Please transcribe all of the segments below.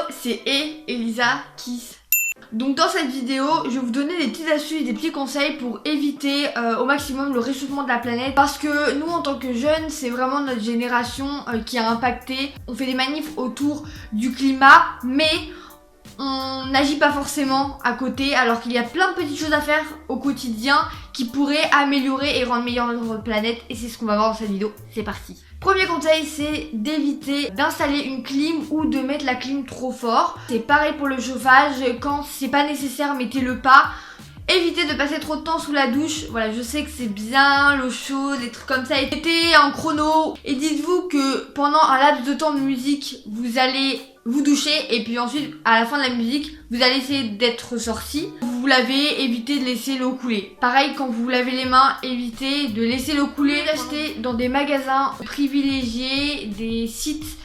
c'est Elisa Kiss. Donc dans cette vidéo, je vais vous donner des petites astuces, des petits conseils pour éviter au maximum le réchauffement de la planète. Parce que nous en tant que jeunes, c'est vraiment notre génération qui a impacté. On fait des manifs autour du climat, mais on n'agit pas forcément à côté, alors qu'il y a plein de petites choses à faire au quotidien qui pourraient améliorer et rendre meilleure notre planète. Et c'est ce qu'on va voir dans cette vidéo, c'est parti. Premier conseil, c'est d'éviter d'installer une clim ou de mettre la clim trop fort. C'est pareil pour le chauffage, quand c'est pas nécessaire, mettez-le pas. Évitez de passer trop de temps sous la douche. Voilà, je sais que c'est bien, l'eau chaude, des trucs comme ça. Mettez un chrono et dites-vous que pendant un laps de temps de musique, vous allez vous doucher et puis ensuite, à la fin de la musique, vous allez essayer d'être sorti. Vous vous lavez, évitez de laisser l'eau couler. Pareil, quand vous vous lavez les mains, évitez de laisser l'eau couler. Achetez dans des magasins privilégiés, des sites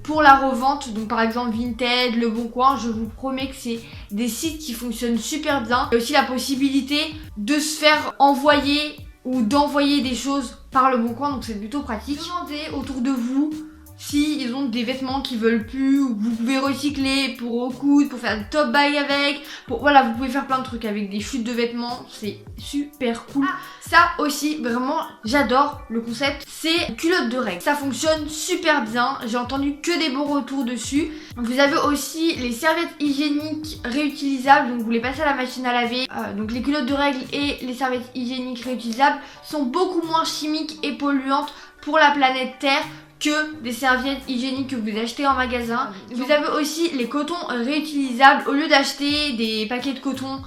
pour la revente, donc par exemple Vinted, Le Bon Coin, je vous promets que c'est des sites qui fonctionnent super bien. Il y a aussi la possibilité de se faire envoyer ou d'envoyer des choses par Le Bon Coin, donc c'est plutôt pratique. Demandez autour de vous si ils ont des vêtements qu'ils veulent plus, ou vous pouvez recycler pour recoudre, pour faire des top buy avec, voilà, vous pouvez faire plein de trucs avec des chutes de vêtements, c'est super cool. Ça aussi, vraiment, j'adore le concept, c'est culotte de règle. Ça fonctionne super bien, j'ai entendu que des bons retours dessus. Vous avez aussi les serviettes hygiéniques réutilisables, donc vous les passez à la machine à laver. Donc les culottes de règle et les serviettes hygiéniques réutilisables sont beaucoup moins chimiques et polluantes pour la planète Terre que des serviettes hygiéniques que vous achetez en magasin. Vous avez aussi les cotons réutilisables. Au lieu d'acheter des paquets de coton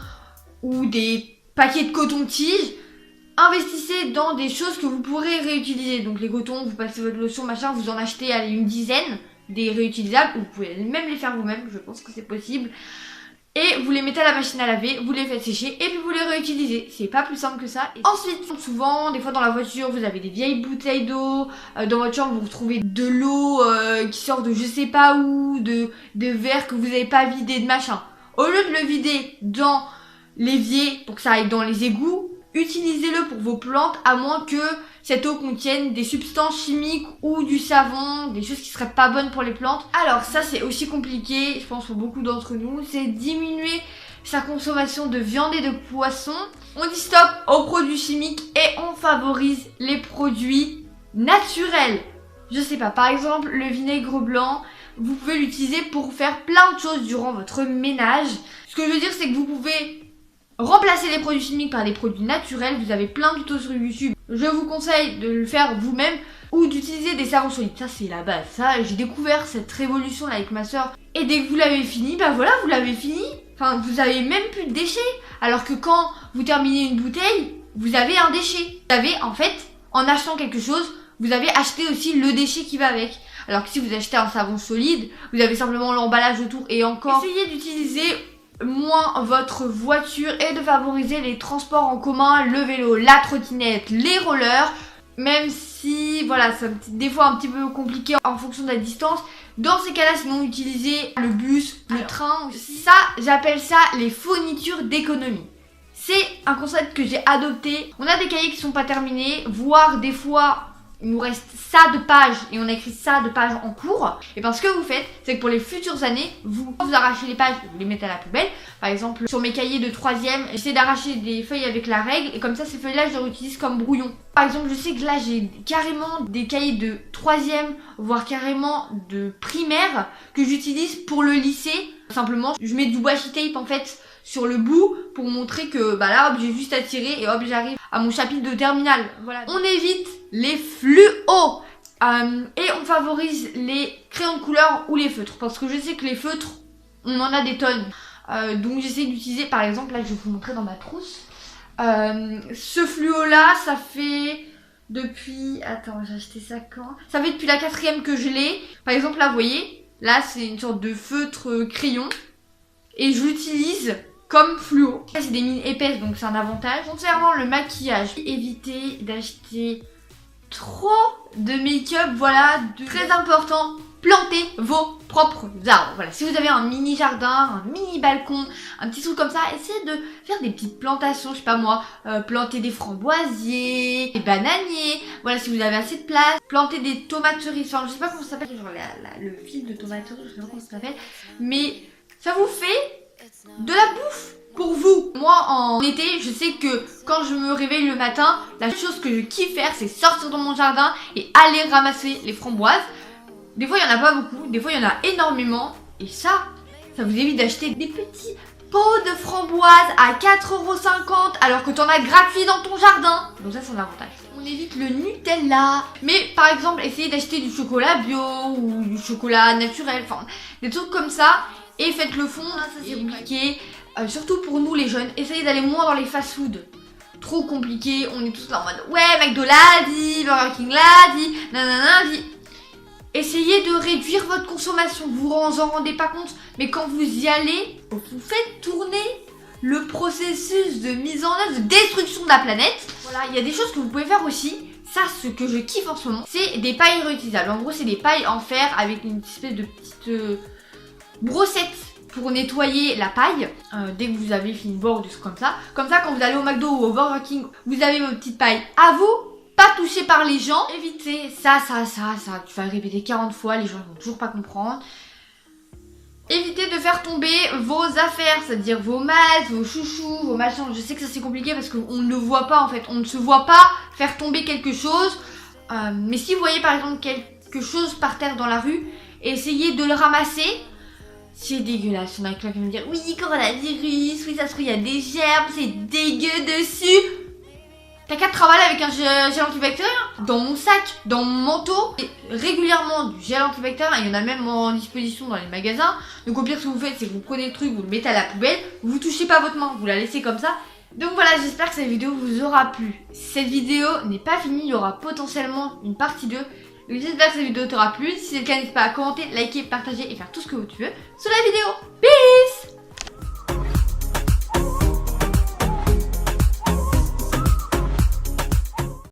ou des paquets de coton-tige, investissez dans des choses que vous pourrez réutiliser. Donc les cotons, vous passez votre lotion, machin, vous en achetez une dizaine des réutilisables. Vous pouvez même les faire vous-même, je pense que c'est possible. Et vous les mettez à la machine à laver, vous les faites sécher et puis vous les réutilisez. C'est pas plus simple que ça. Et ensuite, souvent, des fois dans la voiture, vous avez des vieilles bouteilles d'eau. Dans votre chambre, vous retrouvez de l'eau qui sort de je sais pas où, de verres que vous n'avez pas vidé, de machin. Au lieu de le vider dans l'évier pour que ça aille dans les égouts, utilisez-le pour vos plantes, à moins que cette eau contienne des substances chimiques ou du savon, des choses qui seraient pas bonnes pour les plantes. Alors ça, c'est aussi compliqué, je pense pour beaucoup d'entre nous, c'est diminuer sa consommation de viande et de poisson. On dit stop aux produits chimiques et on favorise les produits naturels. Je sais pas, par exemple le vinaigre blanc, vous pouvez l'utiliser pour faire plein de choses durant votre ménage. Ce que je veux dire, c'est que vous pouvez remplacer les produits chimiques par des produits naturels. Vous avez plein de tutos sur YouTube. Je vous conseille de le faire vous-même ou d'utiliser des savons solides. Ça, c'est la base. Ça, j'ai découvert cette révolution là avec ma soeur. Et dès que vous l'avez fini, bah voilà, vous l'avez fini. Enfin, vous avez même plus de déchets. Alors que quand vous terminez une bouteille, vous avez un déchet. Vous avez, en fait, en achetant quelque chose, vous avez acheté aussi le déchet qui va avec. Alors que si vous achetez un savon solide, vous avez simplement l'emballage autour et encore. Essayez d'utiliser moins votre voiture et de favoriser les transports en commun, le vélo, la trottinette, les rollers, même si voilà, c'est des fois un petit peu compliqué en fonction de la distance. Dans ces cas-là, sinon utilisez le bus, le train. Ça, j'appelle ça les fournitures d'économie. C'est un concept que j'ai adopté. On a des cahiers qui sont pas terminés, voire des fois il nous reste ça de pages et on a écrit ça de pages en cours. Et bien ce que vous faites, c'est que pour les futures années, vous arrachez les pages et vous les mettez à la poubelle. Par exemple, sur mes cahiers de 3e, j'essaie d'arracher des feuilles avec la règle et comme ça ces feuilles-là, je les réutilise comme brouillon. Par exemple, je sais que là, j'ai carrément des cahiers de 3e, voire carrément de primaire que j'utilise pour le lycée. Simplement, je mets du washi tape en fait sur le bout pour montrer que bah là hop, j'ai juste à tirer et hop, j'arrive à mon chapitre de terminale. Voilà. On évite les fluos et on favorise les crayons de couleur ou les feutres parce que je sais que les feutres, on en a des tonnes. Donc j'essaie d'utiliser, par exemple, là je vais vous montrer dans ma trousse. Ce fluo là, ça fait depuis... Attends, j'ai acheté ça quand? Ça fait depuis la 4e que je l'ai. Par exemple, là vous voyez, là c'est une sorte de feutre crayon et je l'utilise comme fluo. C'est des mines épaisses donc c'est un avantage. Concernant le maquillage, évitez d'acheter trop de make-up, voilà, très important, plantez vos propres arbres. Voilà, si vous avez un mini jardin, un mini balcon, un petit truc comme ça, essayez de faire des petites plantations, je sais pas moi, planter des framboisiers, des bananiers, voilà, si vous avez assez de place, planter des tomates cerises, enfin je sais pas comment ça s'appelle, genre le fil de tomates cerises, je sais pas comment ça s'appelle, mais ça vous fait de la bouffe pour vous. Moi en été, je sais que quand je me réveille le matin, la chose que je kiffe faire, c'est sortir dans mon jardin et aller ramasser les framboises. Des fois il y en a pas beaucoup, des fois il y en a énormément, et ça vous évite d'acheter des petits pots de framboises à 4,50 € alors que t'en as gratuit dans ton jardin. Donc ça c'est un avantage. On évite le Nutella. Mais par exemple, essayez d'acheter du chocolat bio ou du chocolat naturel, enfin des trucs comme ça. Et faites le fond, ça c'est compliqué. Surtout pour nous les jeunes, essayez d'aller moins dans les fast-food. Trop compliqué, on est tous là en mode ouais McDo l'a dit, Burger King l'a dit, nanana dit. Essayez de réduire votre consommation, vous en rendez pas compte, mais quand vous y allez, vous faites tourner le processus de mise en œuvre, de destruction de la planète. Voilà, il y a des choses que vous pouvez faire aussi. Ça, ce que je kiffe en ce moment, c'est des pailles réutilisables. En gros, c'est des pailles en fer avec une espèce de petite brossette pour nettoyer la paille dès que vous avez fini de boire ou des trucs comme ça. Comme ça, quand vous allez au McDo ou au Burger King, vous avez vos petites pailles à vous. Pas touché par les gens, évitez ça, tu vas répéter 40 fois, les gens vont toujours pas comprendre. Évitez de faire tomber vos affaires, c'est-à-dire vos masques, vos chouchous, vos machins. Je sais que ça c'est compliqué parce qu'on ne le voit pas en fait, on ne se voit pas faire tomber quelque chose. Mais si vous voyez par exemple quelque chose par terre dans la rue, essayez de le ramasser. C'est dégueulasse, il y en a quelqu'un qui va me dire oui, coronavirus, oui ça se trouve il y a des germes, c'est dégueu dessus. T'as qu'à travailler avec un gel antibactérien. Dans mon sac, dans mon manteau, et régulièrement du gel antibactérien. Il y en a même en disposition dans les magasins. Donc au pire, ce que vous faites, c'est que vous prenez le truc, vous le mettez à la poubelle, vous touchez pas votre main, vous la laissez comme ça. Donc voilà, j'espère que cette vidéo vous aura plu. Cette vidéo n'est pas finie, il y aura potentiellement une partie 2. Donc j'espère que cette vidéo t'aura plu. Si c'est le cas, n'hésite pas à commenter, liker, partager et faire tout ce que tu veux sous la vidéo.